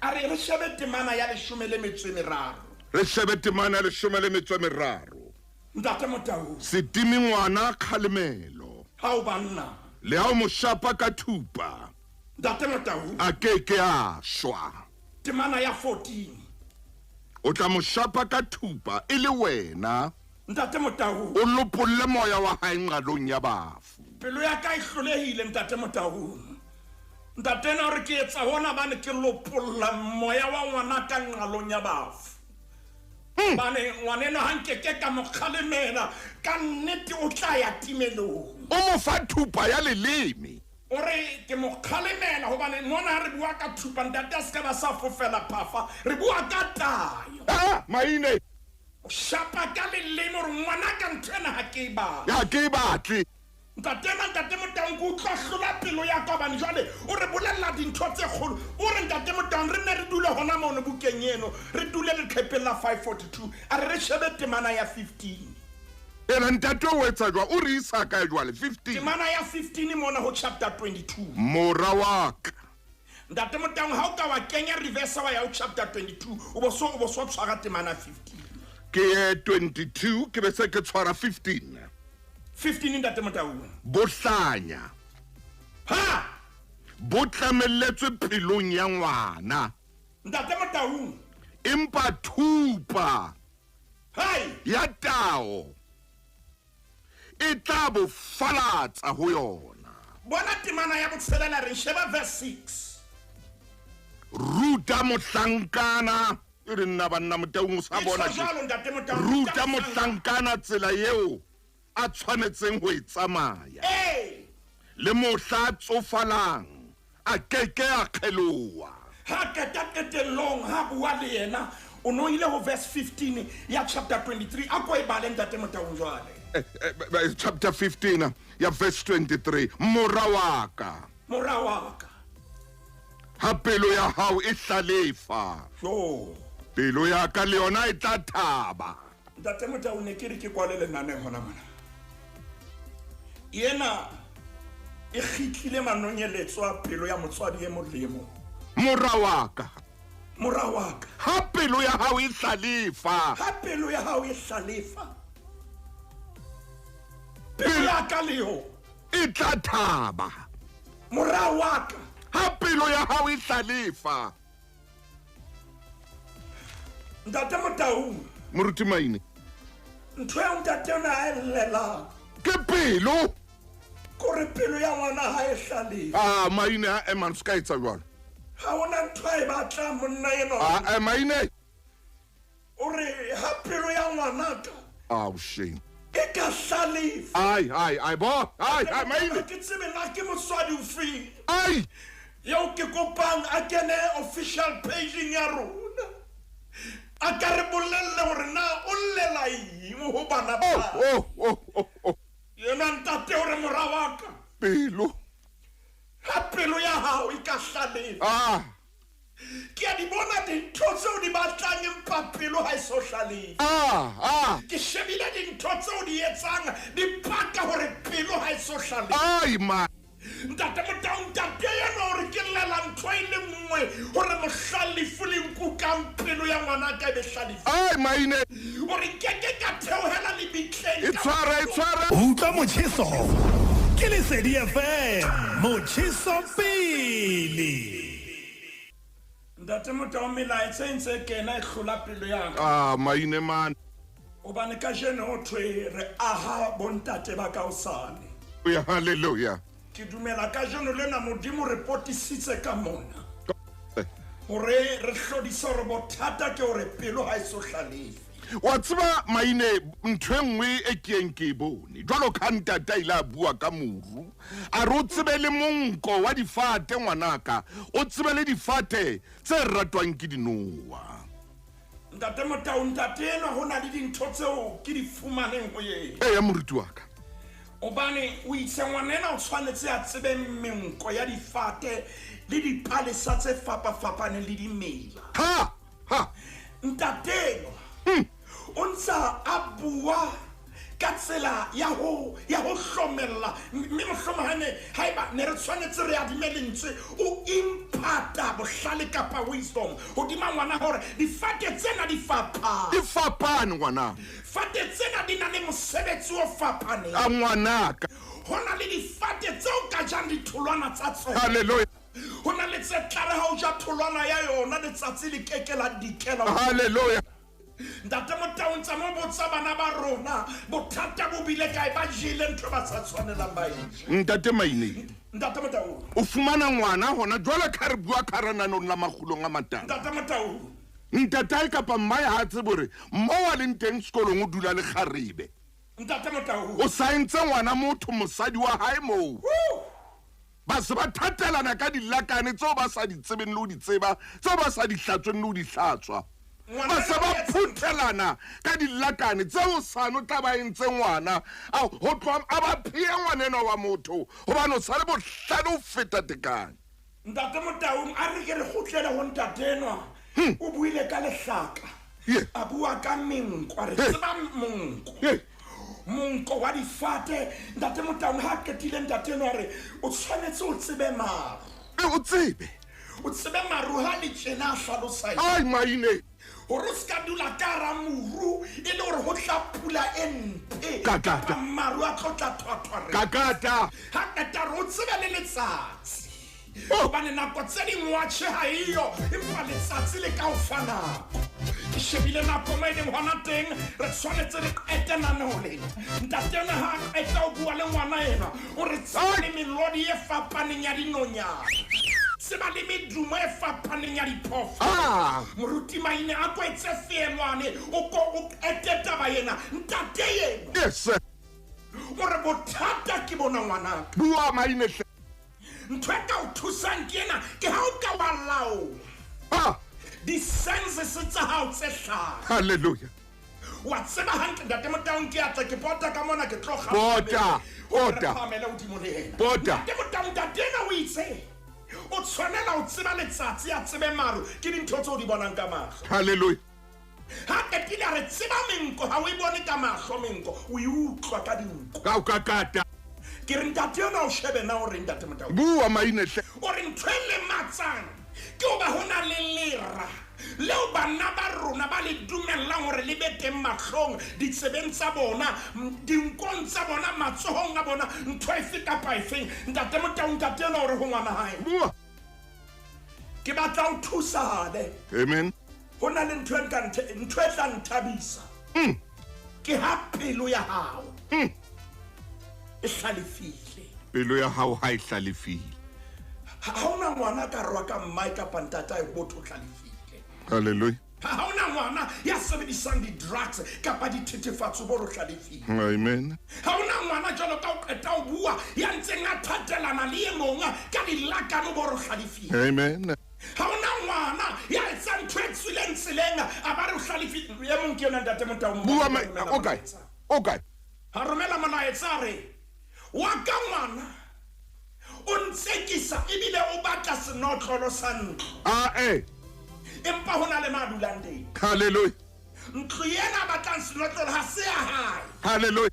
a re re shebe temana ya leshome le metso e meraro Re shebe temana le shome le metso e meraro. Ntate Motaung Setimi ngwana khalemelo. ha o banna Le ha o mo shapa ka thupa. Ntate Motaung A ke a shwa. temana ya 14 O tla mo shapa ka thupa e le wena. Ntate Motaung O lopolle moya wa hae nqalong ya bafu. pelo ya ka e hlolehile Ntate Motaung ntate na re ke etsa hona bane ke lopolla moya wa ngwana ka nqalong ya bafu bane ngwaneno ha nkeke ka mo kgalemela ka nnete o tla ya timelong O mo fa thupa ya leleme. o re ke mo kgalemela hobane nona re bua ka thupa ntate a se ka ba sa fofela phafa re bua ka tayo Ah, maine. o shapa ka leleme hore ngwana ka nthwena ha ke e batla Ya ke batle. Ntate Motaung ke utlwa hlola pelo ya ka bane jwale o re bolella dintho tse kgolo o re Ntate Motaung re ne re dule hona mono bukeng eno re dule leqhepeng la 542 a re shebe temana ya 15 Ena ntate o etsa jwa o re isa ka jwale 15. temana ya 15 mona ho chapter 22 Mora wa ka. Ntate Motaung ha o ka wa kenya reverse wa ya ho chapter 22 o bo so tshwara temana 15 Ke 22 ke be se ke tshwara 15. 15 Ntate Motaung Bohlanya. ha Bo tlamelletswe pelong ya ngwana. Ntate Motaung Empa thupa hai ya tao e tla bo falatsa ho yona. bona temana ya botshelela re sheba verse 6 Ruta mohlankana e re nna banna Motaung o sa bona Etswa jwalo, Ntate Motaung. ruta mohlankana tsela eo a tshwanetseng ho e tsamaya. Le mohla tsofalang a keke a kgeloa. ha ketelong ha bua le yena o no ile ho verse 15 ya chapter 23 a ko e bale Ntate Motaung jwale Chapter 15 ya verse 23. Mora wa ka mora wa ka ha pelo ya hao e hlalefa, so pelo ya ka le yona e tla thaba. Ntate Motaung ne ke re ke kwale lenane hona mana yena e khitlile manonyeletso a pelo ya motswadi e molemo Mora wa ka mora wa ka ha pelo ya hao e hlalefa, ha pelo ya hao e hlalefa pelo ya ka leo e tla thaba. mora wa ka Ha pelo ya hao e hlalefa, Ntate Motaung. Moruti Maine. Ntho ya ntate ona a ellela. Ke pelo. Kore pelo ya ngwana ha e hlale. Maine a eman ska etsa jwalo. Ha ona ntho e batla monna eno. Maine. Ore ha pelo ya ngwana ka. Shame. E ka hlale. Ai, bo. Ai, Maine. Ke tsebe na ke moswadi o fe. Ai. Yo ke kopang a kene official paging ya rona. A ka re bolelle hore na o llela eng ho bana ba. Oh. Yena ntate hore mora wa ka. Pelo. Ha pelo ya hao e ka hlale. Ke a di bona dintho tseo di batlang empa pelo ha e so hlale. Ke shebile dintho tseo di etsang di paka hore pelo ha e so hlale. Ai ma. Ntate Motaung ntate yena hore ke llela ntho e le nngwe hore mohlalefu le nkukang pelo ya ngwana ka e be hlalefu. Ai Maine. Hore ke ka theohela le bitleng. E tshwara. Utlwa Motjheso. Ke Lesedi FM. Motjheso pele. Ntate Motaung melaetsa e ntse kena e hlola pelo ya ka. Maine man. Obane ka jene ho thwe re aha bontate ba ka osane. Hallelujah. Ke dumela ka jeno lena modimo re potisitse ka mona. Hore re hlodisa hore bothata ke hore pelo ha e so hlalefe. Wa tseba Maine ntho engwe e keng ke bone. Jwalo ka Ntate ile a bua ka moru. A re o tsebe le monko wa difate ngwanaka. O tsebe le difate tse ratwang ke dinowa. Ntate Motaung ntate ena hona le dintho tseo ke di fumaneng ho yena. Ya moruti wa ka. Obane o itse ngwanena o tshwanetse a tsebe menko ya difate le dipalesa tse fapafapane le dimela. Ha. Ntate o ntsa a bua ka tsela ya ho hlomella mme mohlomahane haeba ne re tshwanetse re adime lentswe o impata bohlale kapa wisdom hodima ngwana hore difate tsena di fapane ngwana. Fate tsena di na le mosebetsi o fapane. A ngwanaka. Hona le difate tseo ka jang ditholwana tsa tsona. Hallelujah. Hona le tse tlare ha o ja tholwana ya yona letsatsi le kekela dikela. Hallelujah. Ntate Motaung tsa mo botsa bana ba rona bothata bo bile kae ba jile ntho ba sa tshwanelang ba e. Ntate Maine. Ntate Motaung. O fumana ngwana hona jwale ka re bua ka rananong la Makgulong A Matala. Ntate Motaung. Ntate kapa mmae ha tsebore mo wa le nteng sekolong o dula le kgarebe. Ntate Motaung. O saentse ngwana motho mosadi wa hae mo. Ba se ba thatelana ka dilakane tseo ba sa di tsebeng le o di tseba, tseo ba sa di hlatsweng le o di hlatswa. Ba se ba phuthelana ka dilakane tseo sano tla ba entse ngwana ho tloha a ba phie ngwanena wa motho hobane o sa le bohlale o feta tekane. Ntate Motaung a re ke re kgutlele ho ntate enwa o buile ka lehlaka a bua ka menko a re tseba monko wa difate. Ntate Motaung ha ketile ntate enwa re o tshwanetse o tsebe maru. O tsebe maru ha le tjena a hlalosa. Ai Maine. Hore o ska dula ka hara moru e le hore ho tla pula e mpe Kakata. maru a tlo tla thwathwa. Kakata. Ha kata re o tsebe le letsatsi. Hobane nako tse ding wa tjhe ha iyo empa letsatsi le ka o fana. Ke shebile nako mo e leng hona teng re tshwanetse re etenane ho lena. Ntate ena ha eta o bua le ngwana ena o re tseba le melodi e fapaneng ya dinonyana. Seba le medumo e fapaneng ya diphoofolo. Moruti Maine a kwetse feelwane o ko eteta ba yena ntate yena. Yes. Gore bothata ke bona ngwana. Bua Maine. Ntho e ka o thusang ke ena ke ha o ka wa lao. Di-senses tsa hao tse hlano. Hallelujah. Wa tseba hantle Ntate Motaung ke atla ke pota ka mona ke tlo Pota. Ntate Motaung ntate ena o itse o tshwanela o tseba letsatsi a tsebe maru ke dintho tse o di bonang ka mahlo. Hallelujah. Ha ketile re tseba menko ha o e bone ka mahlo menko o e utlwa ka dinko. Ka o kakata. Ke re ntate yona o shebe na o re Ntate Motaung. Bua Maine. O re ntho e le matsang ke o ba hona le lera leo bana ba rona ba le dumellang hore le be teng mahlong ditsebeng tsa bona dinkong tsa bona matsohong a bona ntho efe kapa efeng. Ntate Motaung ntate ena hore ho ngwana hae Bua. ke batla o thusane Amen. ho na le ntho e tla nthabisa ke ha pelo ya hao e hlalefile. Pelo ya hao ha e hlalefile. Ha ona ngwana ka rwa ka mmai ka pantata e botho hlalefile. Hallelujah. Ha ona ngwana ya sebedisang di-drugs kapa dithethefatso bo hlalefile. Amen. Ha ona ngwana jalo ka o qeta o bua ya ntseng a thatelana le e mong ka dilakano bo hlalefile. Amen. Ha ona ngwana ya etsang ntho e tswileng tseleng a ba re hlalefile. Ya mong ke yona Ntate Motaung. Bua okay. Ha romela molaetsa re wa ka ngwana o ntsekisa ebile o batla senotlolo sa ntlo. Empa hona le madulang teng. Hallelujah. Ntlo yena batlang senotlolo ha se ya hae. Hallelujah.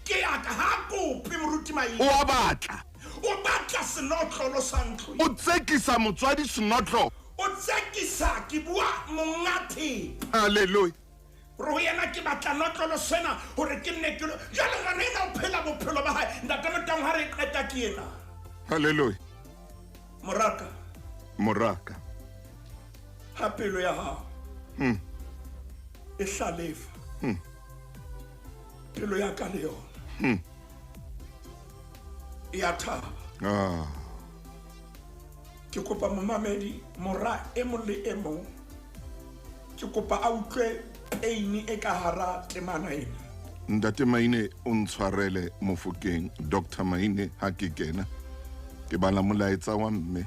Ke ya ka ha kope moruti maina. O a batla. O batla senotlolo sa ntlo. O tsekisa motswadi senotlolo. O tsekisa ke bua monga thepa. Hallelujah. Ro yena ke batla notlolo sena hore ke nne ke jalo ngwana ena o phela bophelo ba hae. Ntate Motaung ha re qeta ke yena. Hallelujah. Moraka. Ha pelo ya hao e hlalefa pelo ya ka le yona ya thaba. Ke kopa momamedi mora e mong le e mong ke kopa a utlwe pain e ka hara temana ena. Ntate Maine o ntshwarele Mofokeng. Dr. Maine ha ke kena ke bala molaetsa wa mme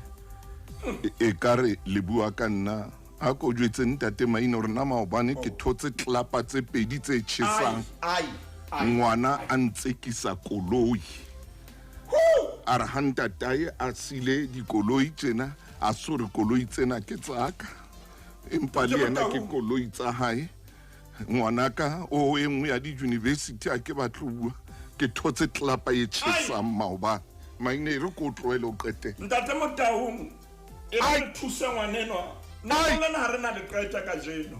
e kare le bua ka nna a ko jwetse Ntate Maine hore na maobane ke thotse tlapa tse pedi tse tjhesang ngwana a ntsekisa koloi a re ha ntatae a sile dikoloi tsena a sore koloi tsena ke tsaka empa le yena ke koloi tsa hae. Ngwanaka o engwe ya di-university a ke batlo bua ke thotse tlapa e tjhesang maobane. Maine re ko tloele o qete. Ntate Motaung e re thuse ngwanenwa. Nna ha re na le qeta ka jeno.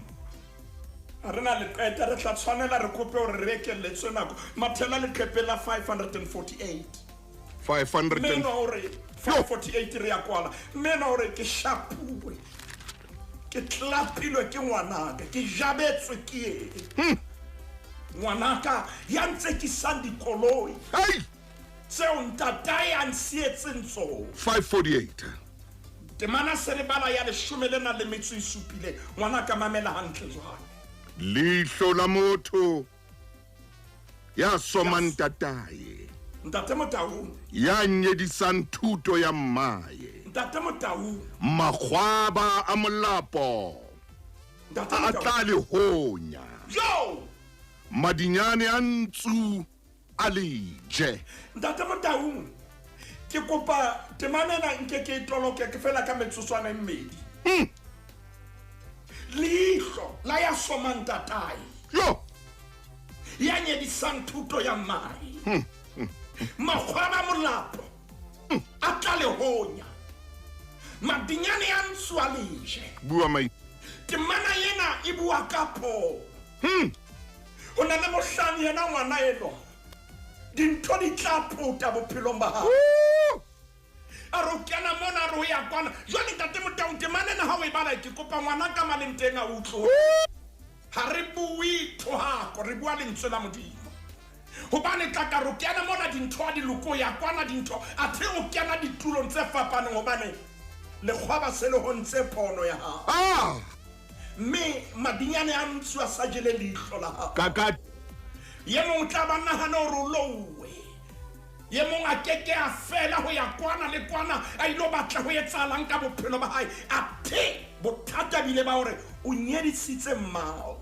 Ha re na le qeta re tla tshwanela re kope hore re rekelletswe nako. Mathela le qepela 548. 500 Meno hore 548 re ya kwala. Meno hore ke shapuwe. Ke tlapilwe ke ngwanaka, ke jabetswe ke ye. Ngwanaka ya ntsekisang dikoloi. Tseo ntatae a nsietseng tsona. 548. Temana serebala ya 17 ngwanaka mamela hantle jwale. Leihlo la motho ya somang ntatae. Ntate Motaung. Ya nyedisang thuto ya mmae. Ntate Motaung. Makgwaba a molapo a tla le honya. Yo! Madinyane a ntsu a leje. Ntate Motaung. Ke kopa temanena nke ke toloke ke fela ka metsotswana mmedi. Leihlo la ya somang ntatae. Yo! Ya nyedisang thuto ya mmae. Makgwaba molapo a tla le honya. Madinyane ya ntsu a leje. Bua mai. Temana yena e bua ka po. O na le mohlani yena ngwana eno. Dintho di tla pota bophelong ba hao. A ro kena mona ro ya kwana. Jwale Ntate Motaung temana na ha o e bala ke kopa ngwana ka maleng teng a utlo. Ha re bui thohako re bua lentswe la Modimo. Hobane tla ka ro kena mona dintho a di loko ya kwana dintho a the o kena ditulong tse fapaneng hobane le khwaba se le hontse pono ya hao. Me madinyane a ntsu a sajele leihlo la hao. Kaka Ye mong tla ba nahana hore lowe. Ye mong a keke a fela ho ya kwana le kwana a ilo batla ho etsahalang ka bophelo ba hae. A the bothata bile ba hore o nyedisitse mmao.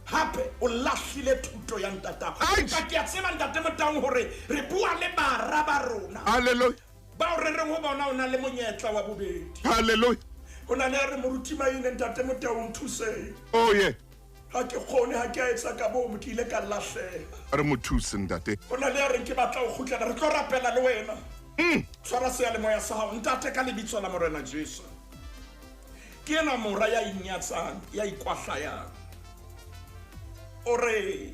Hape o lahlile thuto ya ntata. Ka ke a tseba Ntate Motaung hore re bua le bara ba rona. Hallelujah. Ba re reng ho bona o na le monyetla wa bobedi. Hallelujah. O na le re moruti maine Ntate Motaung thuse. Oh yeah. Ha ke khone ha ke a etsa ka bo mo ke ile ka lahlela. Re mo thuse Ntate. O na le re ke batla o khutlela re tlo rapela le wena. Tshwara se ya le moya sa hao Ntate ka lebitso la Morena Jesu. Ke ena mora ya inyatsang ya ikwahlayang. Ore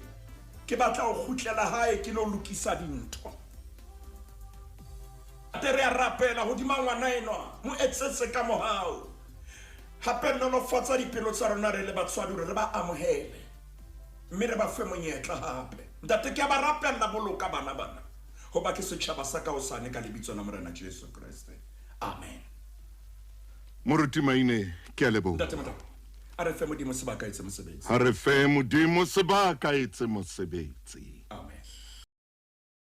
ke batla o khutlela hae ke lo lokisa dintho. Tere ya rapela hodima ngwana enwa mo etsetse ka mohao. hape nolofatsa dipelo tsa rona re le batswadi re ba amohele mme re ba fe monyetla hape ntate ke a ba rapella boloka bana ho ba ke setjhaba sa ka osane ka lebitso la morena Jesu Kriste amen. Moruti Maine ke a leboha. Ntate Motaung a re fe modimo sebaka etse mosebetsi. Ha re fe modimo sebaka etse mosebetsi.